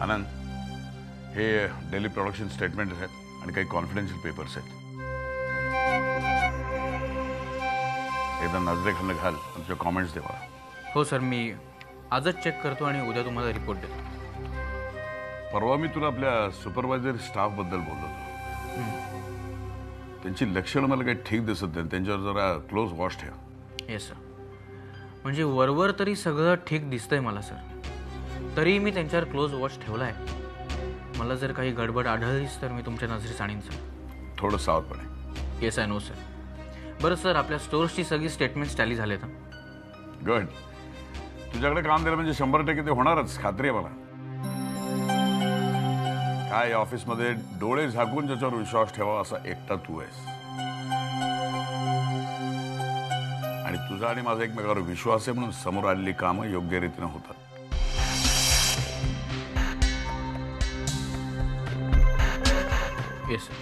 आनंद, हे daily production statement आहेत आणि काही कॉन्फिडेन्शियल पेपर्स आहेत. एकदा नजरेखालनं घाल, तुमचे कॉमेंट्स दे मला. हो सर, मी आजच चेक करतो आणि उद्या तुम्हाला रिपोर्ट देतो. परवा मी तुला आपल्या सुपरवायझर स्टाफबद्दल बोललो होतो. त्यांची लक्षणं मला काही ठीक दिसत नाही. त्यांच्यावर जरा क्लोज वॉच ठेव. Yes sir. म्हणजे वरवर तरी सगळं ठीक दिसतंय मला सर, तरी मी त्यांच्यावर क्लोज वॉच ठेवला आहे. मला जर काही गडबड आढळलीच तर मी तुमच्या नजरेस आणीन सर. थोडं सावधपणे. Yes I know sir. बरं सर, आपल्या स्टोर्सची सगळी स्टेटमेंट्स टॅली झालेत. गुड. तुझ्याकडे काम दिलं म्हणजे 100% ते होणारच, खात्री आहे मला. काय ऑफिसमध्ये डोळे झाकून ज्याच्यावर विश्वास ठेवा असा एकटा तू आहेस. आणि तुझा आणि माझा एकमेकावर विश्वास आहे म्हणून समोर आलेली कामं योग्य रीतीने होतात. Yes sir.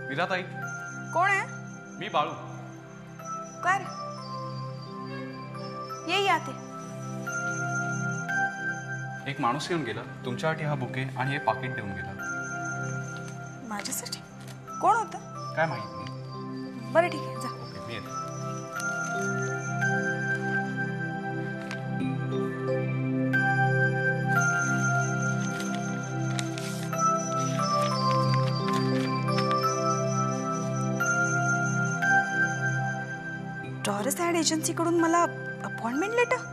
विराताई. कोण आहे? मी बाळू. काय ये आते. एक माणूस येऊन गेला, तुमच्यासाठी हा बुके आणि हे पाकिट देऊन गेला. माझ्यासाठी? कोण होतं? काय माहित नाही. बरं ठीक आहे, जा. ओके, मी येतो. टॉरस ॲड एजन्सीकडून मला अपॉइंटमेंट लेटर?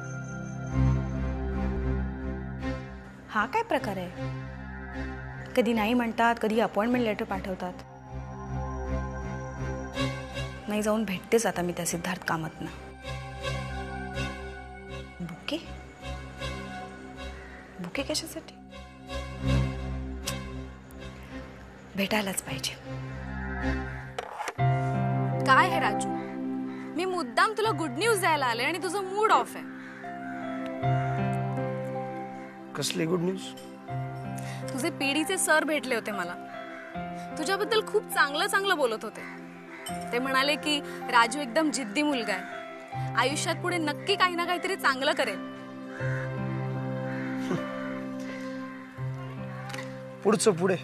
हा काय प्रकार आहे? कधी नाही म्हणतात, कधी अपॉइंटमेंट लेटर पाठवतात. नाही, जाऊन भेटतेच आता मी त्या सिद्धार्थ कामतनं. बुके? बुके कशासाठी? भेटायलाच पाहिजे. काय आहे राजू, मी मुद्दाम तुला गुड न्यूज द्यायला आले आणि तुझं मूड ऑफ आहे. कसली गुड न्यूज? तुझे पीडीचे सर भेटले होते मला. तुझ्याबद्दल खूप चांगलं बोलत होते. ते म्हणाले की राजू एकदम जिद्दी मुलगा आहे, आयुष्यात पुढे नक्की काही ना काहीतरी चांगलं करेल. पुढचं पुढे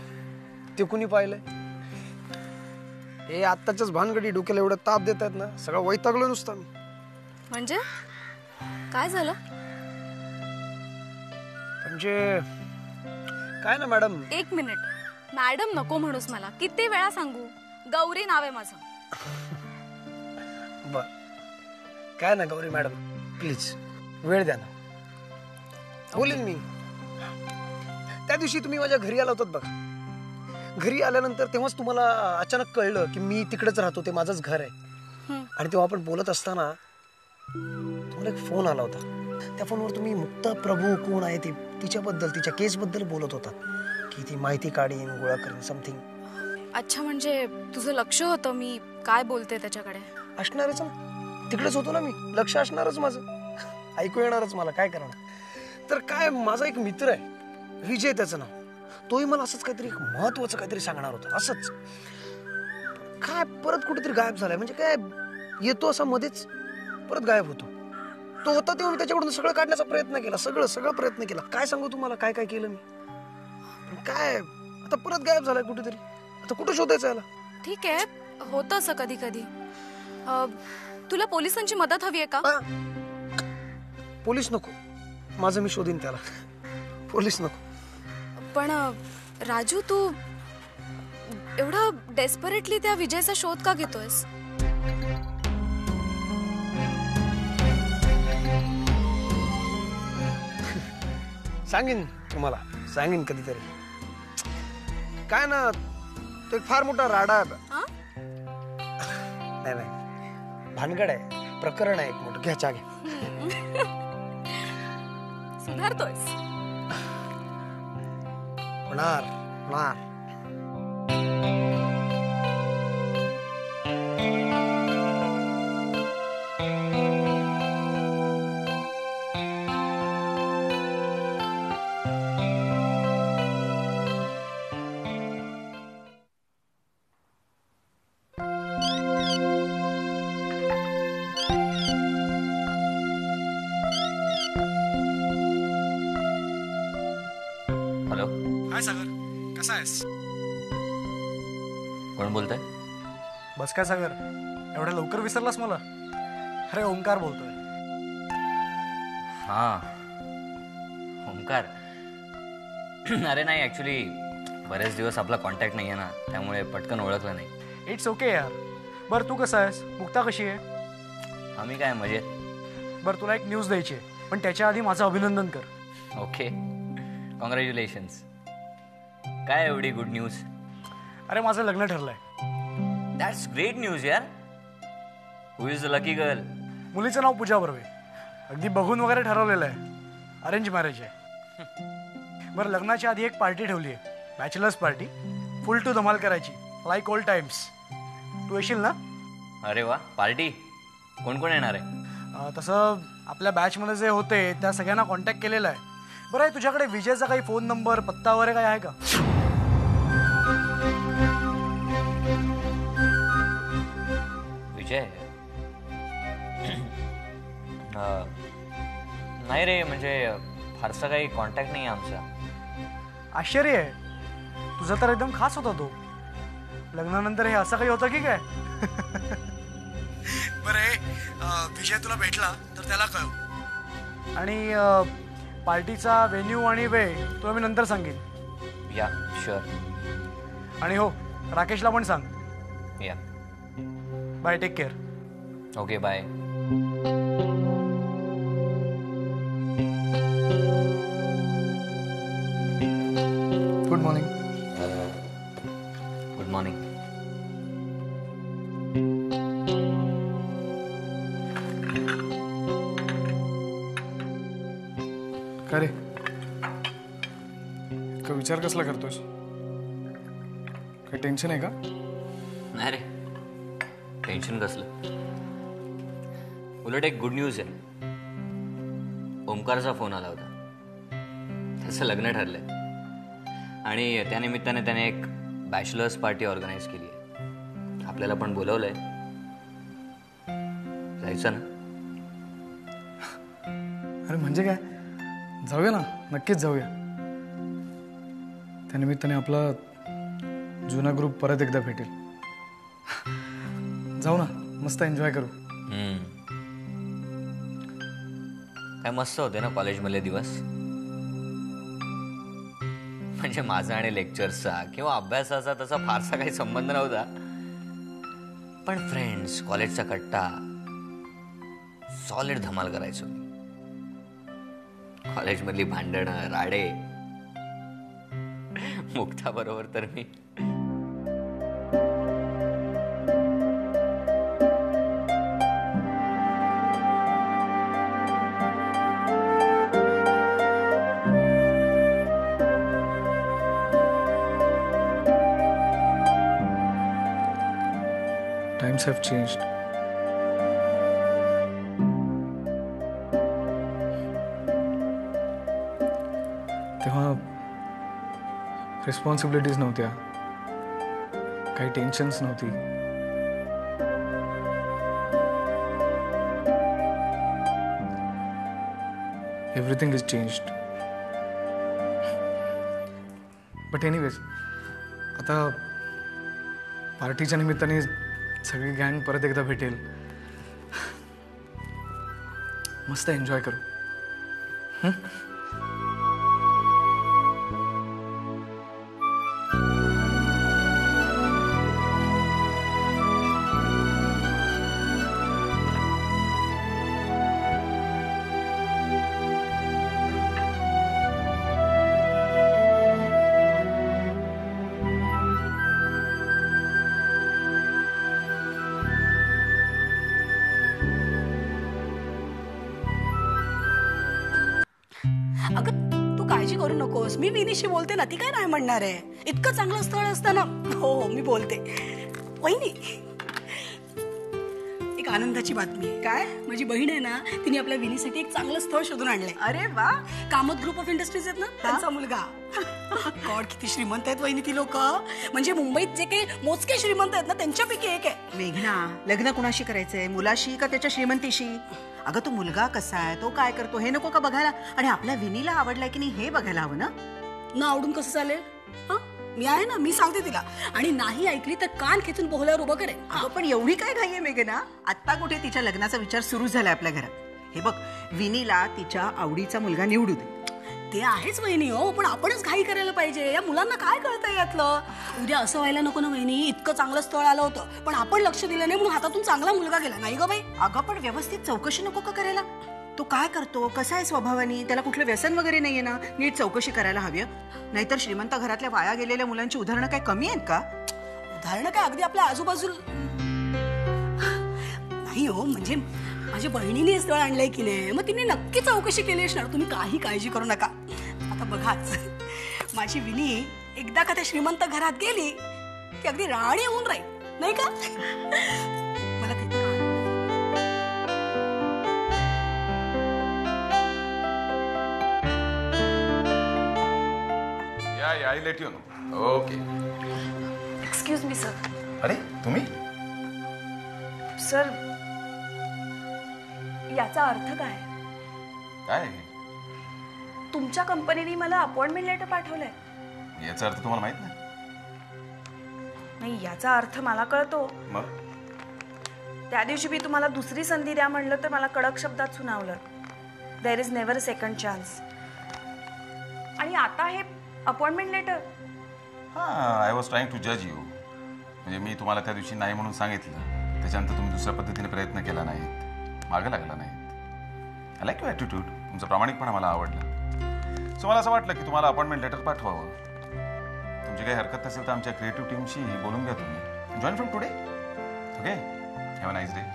ते कुणी पाहिलंय? हे आत्ताच्याच भानगडी डोक्याला एवढं ताप देत आहेत ना, सगळं वैतागलो नुसतं मी. म्हणजे काय झालं? म्हणजे काय ना मॅडम. एक मिनिट, मॅडम नको म्हणूस मला. किती वेळा सांगू? गौरी नाव आहे माझं. बर, काय ना गौरी मॅडम, प्लीज वेळ द्या ना, बोलेन मी. त्या दिवशी तुम्ही माझ्या घरी आला होतात बघा. घरी आल्यानंतर तेव्हाच तुम्हाला अचानक कळलं की मी तिकडेच राहतो, ते माझंच घर आहे. आणि तेव्हा आपण बोलत असताना तुम्हाला एक फोन आला होता. त्या फोनवर तुम्ही मुक्ता प्रभू कोण आहे तिच्याबद्दल, तिच्या केसबद्दल बोलत होता की ती माहिती काढीन, गोळा करीन, समथिंग. अच्छा, म्हणजे तुझं लक्ष होतं मी काय बोलते त्याच्याकडे? असणारच ना, तिकडेच होतो ना मी, लक्ष असणारच माझं, ऐकू येणारच मला, काय करणार. तर काय, माझा एक मित्र आहे विजय त्याचं नाव, तोही मला असंच काहीतरी महत्वाचं काहीतरी सांगणार होता. असंच काय परत कुठेतरी गायब झालाय. म्हणजे काय, येतो असा मध्येच परत गायब होतो. तो होता तेव्हा मी त्याच्याकडून सगळं काढण्याचा प्रयत्न केला, सगळं प्रयत्न केला. काय सांगू तुम्हाला काय काय केलं मी. पण काय, आता परत गायब झालाय कुठेतरी. आता कुठं शोधायचं याला? ठीक आहे, होतं असं कधी कधी. तुला पोलिसांची मदत हवी आहे का? पोलीस नको, माझं मी शोधीन त्याला. पोलीस नको. पण राजू, तू एवढा डेस्परेटली त्या विजयचा शोध का घेतोयस? सांगेन तुम्हाला, सांगेन कधीतरी. काय ना, तो एक फार मोठा राडा आहे. नाही, भानगड आहे, प्रकरण आहे एक मोठं. घ्या चहा घ्या. सुधारतोयस? होणार. हॅलो, हाय सागर, कसा आहेस? कोण बोलतंय? बस काय सागर, एवढ्या लवकर विसरलास मला? अरे ओंकार बोलतोय. हां, ओंकार. अरे नाही, ॲक्च्युली बरेच दिवस आपला कॉन्टॅक्ट नाही आहे ना, त्यामुळे पटकन ओळखलं नाही. इट्स ओके यार. बरं तू कसा आहेस? मुक्ता कशी आहे? आम्ही काय मजेत. बरं तुला एक न्यूज द्यायची आहे, पण त्याच्या आधी माझं अभिनंदन कर. Okay, congratulations. काय एवढी गुड न्यूज? अरे माझं लग्न ठरलंय. दॅट्स ग्रेट न्यूज यार. हु इज द लकी गर्ल? मुलीचं नाव पूजा बर्वे. अगदी बघून वगैरे ठरवलेलं आहे. अरेंज मॅरेज आहे. बरं लग्नाच्या आधी एक पार्टी ठेवली आहे, बॅचलर्स पार्टी. फुल टू धमाल करायची, लाईक ओल्ड टाइम्स. तू येशील ना? अरे वा, पार्टी. कोण कोण येणार आहे? तसं आपल्या बॅचमध्ये जे होते त्या सगळ्यांना कॉन्टॅक्ट केलेला आहे. बरं आहे, तुझ्याकडे विजयचा काही फोन नंबर, पत्ता वगैरे काही आहे का? विजय? नाही रे, म्हणजे फारसा काही कॉन्टॅक्ट नाही आहे आमचा. आश्चर्य आहे, तुझा तर एकदम खास होता तो. लग्नानंतर हे असं काही होतं की काय? बरं विजय तुला भेटला तर त्याला कळव. आणि पार्टीचा व्हेन्यू आणि वेळ तुला मी नंतर सांगेन. या शुअर. आणि हो, राकेशला पण सांग. या. Bye, take care. Okay, bye. Good morning. Good morning. का रे, का विचार कसला करतोस? काही टेन्शन आहे का? नाही रे, टेन्शन कसलं. उलट एक गुड न्यूज आहे. ओंकारचा फोन आला होता. त्याचं लग्न ठरलंय आणि त्यानिमित्ताने त्याने एक बॅचलर्स पार्टी ऑर्गनाईज केली आहे. आपल्याला पण बोलवलंय. जायचं ना? अरे म्हणजे काय, जाऊया ना, नक्कीच जाऊया. त्यानिमित्ताने आपला जुना ग्रुप परत एकदा भेटेल. जाऊ ना, मस्त एन्जॉय करू. काय मस्त होते ना कॉलेजमधले दिवस. म्हणजे माझा आणि लेक्चर्सचा किंवा अभ्यासाचा तसा फारसा काही संबंध नव्हता, पण फ्रेंड्स, कॉलेजचा कट्टा, सॉलिड धमाल करायचो. कॉलेजमधली भांडणं, राडे. मुक्ता बरोबर तर मी Times have changed. तेव्हा रिस्पॉन्सिबिलिटीज नव्हत्या, काही टेन्शन्स नव्हती. Everything is changed. But anyways, आता पार्टीच्या निमित्ताने सगळी गँग परत एकदा भेटेल. मस्त एन्जॉय करू. अगं तू काळजी करू नकोस, मी विनीशी बोलते ना, ती काय नाही म्हणणार आहे. इतकं चांगलं स्थळ असतं ना. हो हो, मी बोलते. वहिनी, एक आनंदाची बातमी आहे. काय? माझी बहीण आहे ना, तिने आपल्या विनीसाठी एक चांगलं स्थळ शोधून आणलंय. अरे वा. कामत ग्रुप ऑफ इंडस्ट्रीज आहेत ना, त्यांचा मुलगा. गॉड, किती श्रीमंत आहेत वहिनी ती लोक. म्हणजे मुंबईत जे काही मोजके श्रीमंत आहेत ना, त्यांच्यापैकी एक आहे. मेघना, लग्न कुणाशी करायचंय, मुलाशी का त्याच्या श्रीमंतीशी? अगं तो मुलगा कसा आहे, तो काय करतो हे नको का बघायला? आणि आपल्या विनीला आवडलाय की नाही हे बघायला हवं ना. न आवडून कसं चालेल? हा, मी आहे ना, मी सांगते तिला. आणि नाही ऐकली तर कान खेचून पोहल्यावर उभं करेन. अगं पण एवढी काय घाई आहे मेघना? आत्ता कुठे तिच्या लग्नाचा विचार सुरू झालाय आपल्या घरात. हे बघ, विनीला तिच्या आवडीचा मुलगा निवडू दे. ते आहेच वहिनी हो, पण आपणच घाई करायला पाहिजे. या मुलांना काय कळतंय यातलं? उद्या असं व्हायला नको ना वहिनी, इतकं चांगलं स्थळ आलं होतं पण आपण लक्ष दिलं नाही म्हणून हातातून चांगला मुलगा गेला नाही ग बाई. अगं पण व्यवस्थित चौकशी नको का करायला? तो काय करतो, कसा आहे स्वभावाने, त्याला कुठलं व्यसन वगैरे नाहीये ना? नीट चौकशी करायला हवी. नाहीतर श्रीमंत घरातल्या वाया गेलेल्या मुलांची उदाहरणं काय कमी आहेत का? उदाहरणं काय अगदी आपल्या आजूबाजूला नाही हो. म्हणजे माझ्या बहिणीने स्थळ आणलंय की नाही, मग तिने नक्की चौकशी केली असणार. तुम्ही काही काळजी करू नका. आता बघाच, माझी विनी एकदा का त्या श्रीमंत घरात गेली की अगदी राणी होऊन राहील नाही का? मला ते या let you know. Okay. Excuse me sir. अरे तुम्ही? सर, याचा अर्थ काय? काय तुमच्या कंपनीने मला अपॉइंटमेंट लेटर पाठवलंय. याचा अर्थ तुम्हाला माहित नाही? नाही, याचा अर्थ मला कळतो. मग त्या दिवशी मी तुम्हाला दुसरी संधी द्या म्हणलं तर मला कडक शब्दात सुनावलं. There is never a second chance. आणि आता हे appointment letter. I was trying to जज यू. म्हणजे मी तुम्हाला त्या दिवशी नाही म्हणून सांगितलं, त्याच्यानंतर तुम्ही दुसऱ्या पद्धतीने प्रयत्न केला नाहीत, मागे लागला नाहीत. I like your attitude. तुमचा प्रामाणिकपणा मला आवडला. सो मला असं वाटलं की तुम्हाला अपॉइंटमेंट लेटर पाठवावं. तुमची काही हरकत नसेल तर आमच्या क्रिएटिव्ह टीमशी बोलून घ्या तुम्ही. Join from today. Okay. Have a nice day.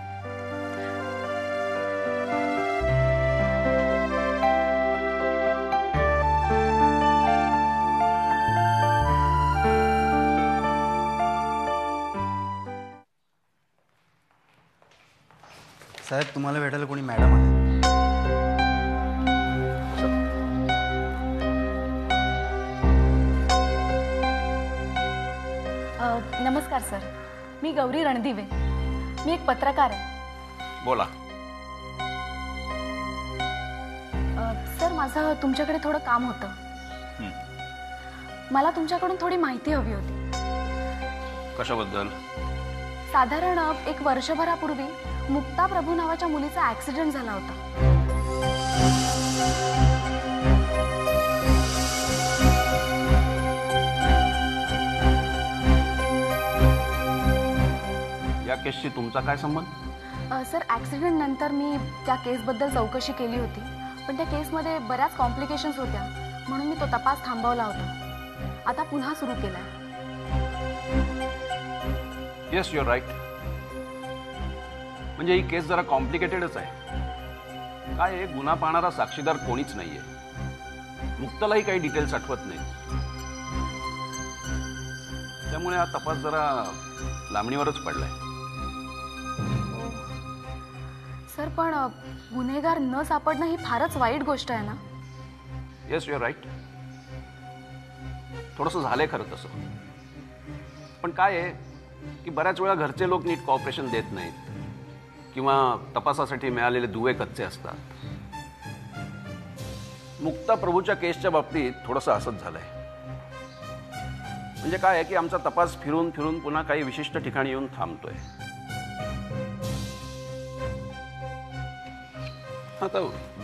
साहेब, तुम्हाला भेटायला कोणी मॅडम आहे? नमस्कार सर, मी गौरी रणदिवे. मी एक पत्रकार आहे. बोला. सर, माझं तुमच्याकडे थोडं काम होतं. मला तुमच्याकडून थोडी माहिती हवी होती. कशाबद्दल? साधारण 1 वर्षभरापूर्वी मुक्ता प्रभू नावाच्या मुलीचा ऍक्सिडेंट झाला होता. या केसशी तुमचा काय संबंध? सर, ऍक्सिडेंट नंतर मी त्या केसबद्दल चौकशी केली होती, पण त्या केसमध्ये बऱ्याच कॉम्प्लिकेशन्स होत्या म्हणून मी तो तपास थांबवला होता. आता पुन्हा सुरू केलाय. Yes, you're right. म्हणजे ही केस जरा कॉम्प्लिकेटेडच आहे. काय आहे, गुन्हा पाहणारा साक्षीदार कोणीच नाहीये. मुक्तालाही काही डिटेल्स आठवत नाही. त्यामुळे हा तपास जरा लांबणीवरच पडलाय. सर, पण गुन्हेगार न सापडणं ही फारच वाईट गोष्ट आहे ना? Yes, you're right. थोडंसं झालंय खरं तसं. पण काय आहे की बऱ्याच वेळा घरचे लोक नीट कॉपरेशन देत नाहीत किंवा तपासासाठी मिळालेले दुवे कच्चे असतात. मुक्ता प्रभूच्या केसच्या बाबतीत थोडंसं असंच झालंय. म्हणजे काय आहे की आमचा तपास फिरून फिरून पुन्हा काही विशिष्ट ठिकाणी येऊन थांबतोय. आता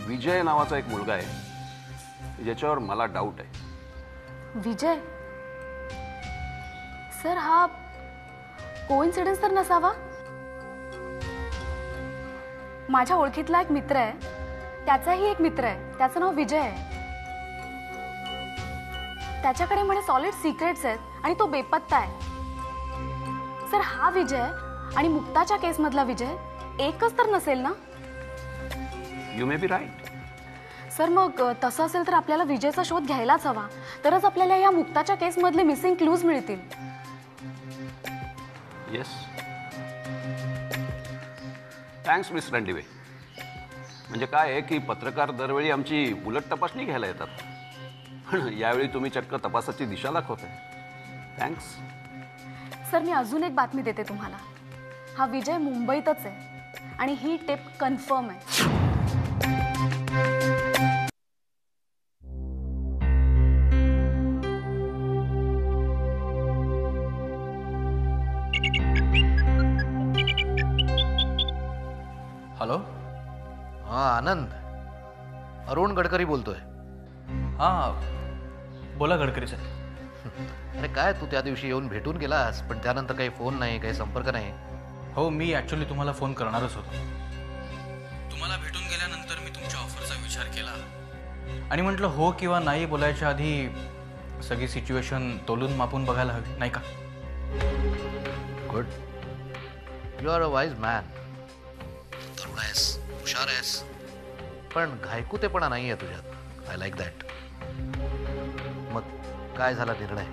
विजय नावाचा एक मुलगा आहे ज्याच्यावर मला डाऊट आहे. विजय? सर, हा कोइन्सिडन्स तर नसावा? माझ्या ओळखीतला एक मित्र आहे, त्याचाही एक मित्र आहे, त्याचं नाव विजय आहे. त्याच्याकडे म्हणे सॉलिड सिक्रेट्स आहेत आणि तो बेपत्ता आहे. सर, हा विजय आणि मुक्ताच्या केसमधला विजय एकच तर नसेल ना? You may be right. Sir, मग तसं असेल तर आपल्याला विजयचा शोध घ्यायलाच हवा, तरच आपल्याला या मुक्ताच्या केसमधले मिसिंग क्लूज मिळतील. Yes, thanks miss Randive. म्हणजे काय आहे की पत्रकार दरवेळी आमची उलट तपासणी घ्यायला येतात, पण यावेळी तुम्ही चक्क तपासाची दिशा दाखवताय. थँक्स. सर, मी अजून एक बातमी देते तुम्हाला. हा विजय मुंबईतच आहे आणि ही टिप कन्फर्म आहे. आनंद, अरुण गडकरी बोलतोय. हां बोला गडकरी सर. अरे काय तू त्या दिवशी येऊन भेटून गेलास, पण त्यानंतर काही फोन नाही, काही संपर्क नाही. हो, मी ॲक्च्युली तुम्हाला फोन करणारच होतो. तुम्हाला भेटून गेल्यानंतर मी तुमच्या ऑफरचा विचार केला आणि म्हटलं हो किंवा नाही बोलायच्या आधी सगळी सिच्युएशन तोलून मापून बघायला हवी, नाही का? Good. You are a wise man. तरुण आहेस, हुशार आहेस, पण घायकुतेपणा नाही आहे तुझ्यात. I like that. मग काय झाला निर्णय?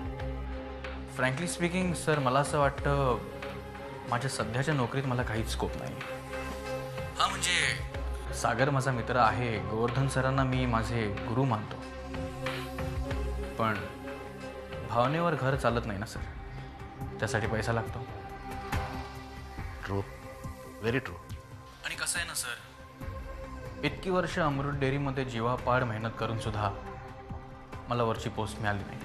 फ्रँकली स्पीकिंग सर, मला असं वाटतं माझ्या सध्याच्या नोकरीत मला काहीच स्कोप नाही. हां म्हणजे सागर माझा मित्र आहे, गोवर्धन सरांना मी माझे गुरु मानतो, पण भावनेवर घर चालत नाही ना सर, त्यासाठी पैसा लागतो. True, very true. आणि कसं आहे ना सर, इतकी वर्ष अमृत डेअरीमध्ये जीवापाड मेहनत करून सुद्धा मला वरची पोस्ट मिळाली नाही,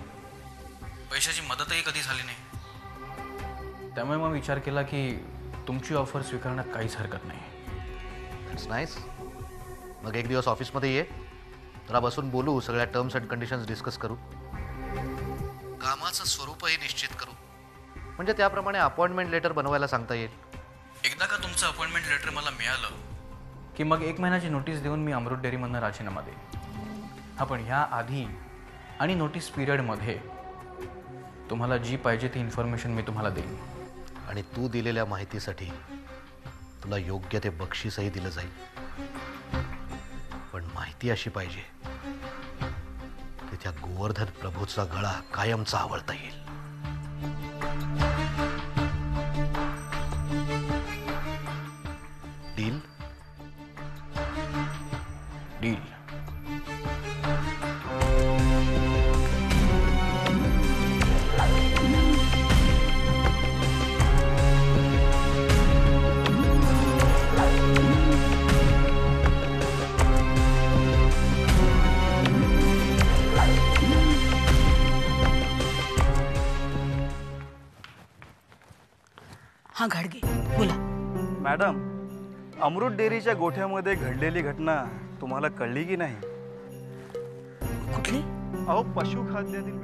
पैशाची मदतही कधी झाली नाही. त्यामुळे मग विचार केला की तुमची ऑफर स्वीकारण्यात काहीच हरकत नाही. That's nice. मग एक दिवस ऑफिसमध्ये ये, जरा बसून बोलू, सगळ्या टर्म्स अँड कंडिशन्स डिस्कस करू, कामाचं स्वरूपही निश्चित करू, म्हणजे त्याप्रमाणे अपॉइंटमेंट लेटर बनवायला सांगता येईल. एकदा का तुमचं अपॉइंटमेंट लेटर मला मिळालं की मग 1 महिन्याची नोटीस देऊन मी अमृत डेअरीमधनं राजीनामा देईन. आपण ह्या आधी आणि नोटीस पिरियडमध्ये तुम्हाला जी पाहिजे ती इन्फॉर्मेशन मी तुम्हाला देईन. आणि तू दिलेल्या माहितीसाठी तुला योग्य ते बक्षीसही दिलं जाईल. पण माहिती अशी पाहिजे की त्या गोवर्धन प्रभूचा गळा कायमचा आवळता येईल. डील? डील. हा घाडगे बोला. मॅडम, अमृत डेअरीच्या गोठ्यामध्ये घडलेली घटना तुम्हाला कळली की नाही? कुठली? अहो, पशुखाद्यातील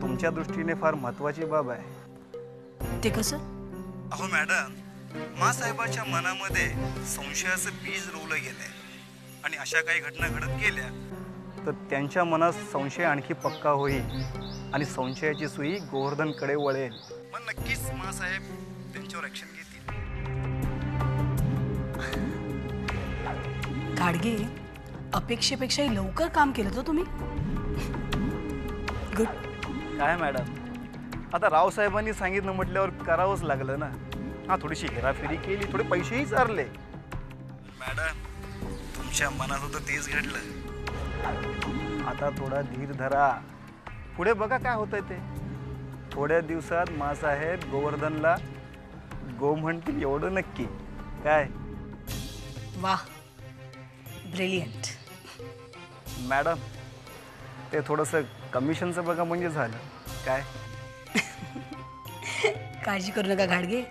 तुमच्या दृष्टीने फार महत्वाची बाब आहे. ते कसं? अहो मॅडम, मासाहेबाच्या मनामध्ये संशयाचं बीज रोवलं गेलंय आणि अशा काही घटना घडत गेल्या तर त्यांच्या मनात संशय आणखी पक्का होईल आणि संशयाची सुई गोवर्धनकडे वळेल. मग नक्कीच मासाहेब त्यांच्यावर ऍक्शन घेतील. घाडगे, अपेक्षेपेक्षाही लवकर काम केलं तर तुम्ही. गुड. काय मॅडम, आता रावसाहेबांनी सांगितलं म्हटल्यावर करावंच लागलं ना. हा, थोडीशी हेराफेरी केली, थोडे पैसेही चारले. मॅडम, तुमच्या मनात होतं तेच घडलं. आता थोडा धीर धरा, पुढे बघा काय होतंय ते. थोड्या दिवसात मासाहेब गोवर्धनला गो म्हणतील एवढं नक्की. काय? वाह, ब्रिलियंट. मॅडम, ते थोडंसं कमिशनचं बघा म्हणजे झालं. काय? काळजी करू नका घाडगे.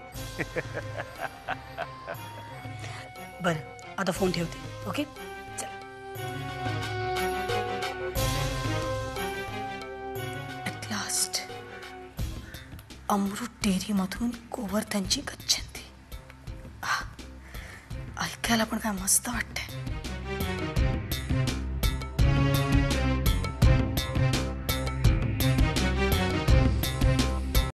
बरं, आता फोन ठेवते. ओके, चल. ॲट लास्ट अमृत डेअरीमधून गोवर्धनची गच्छंती. ऐकायला पण काय मस्त वाटतंय.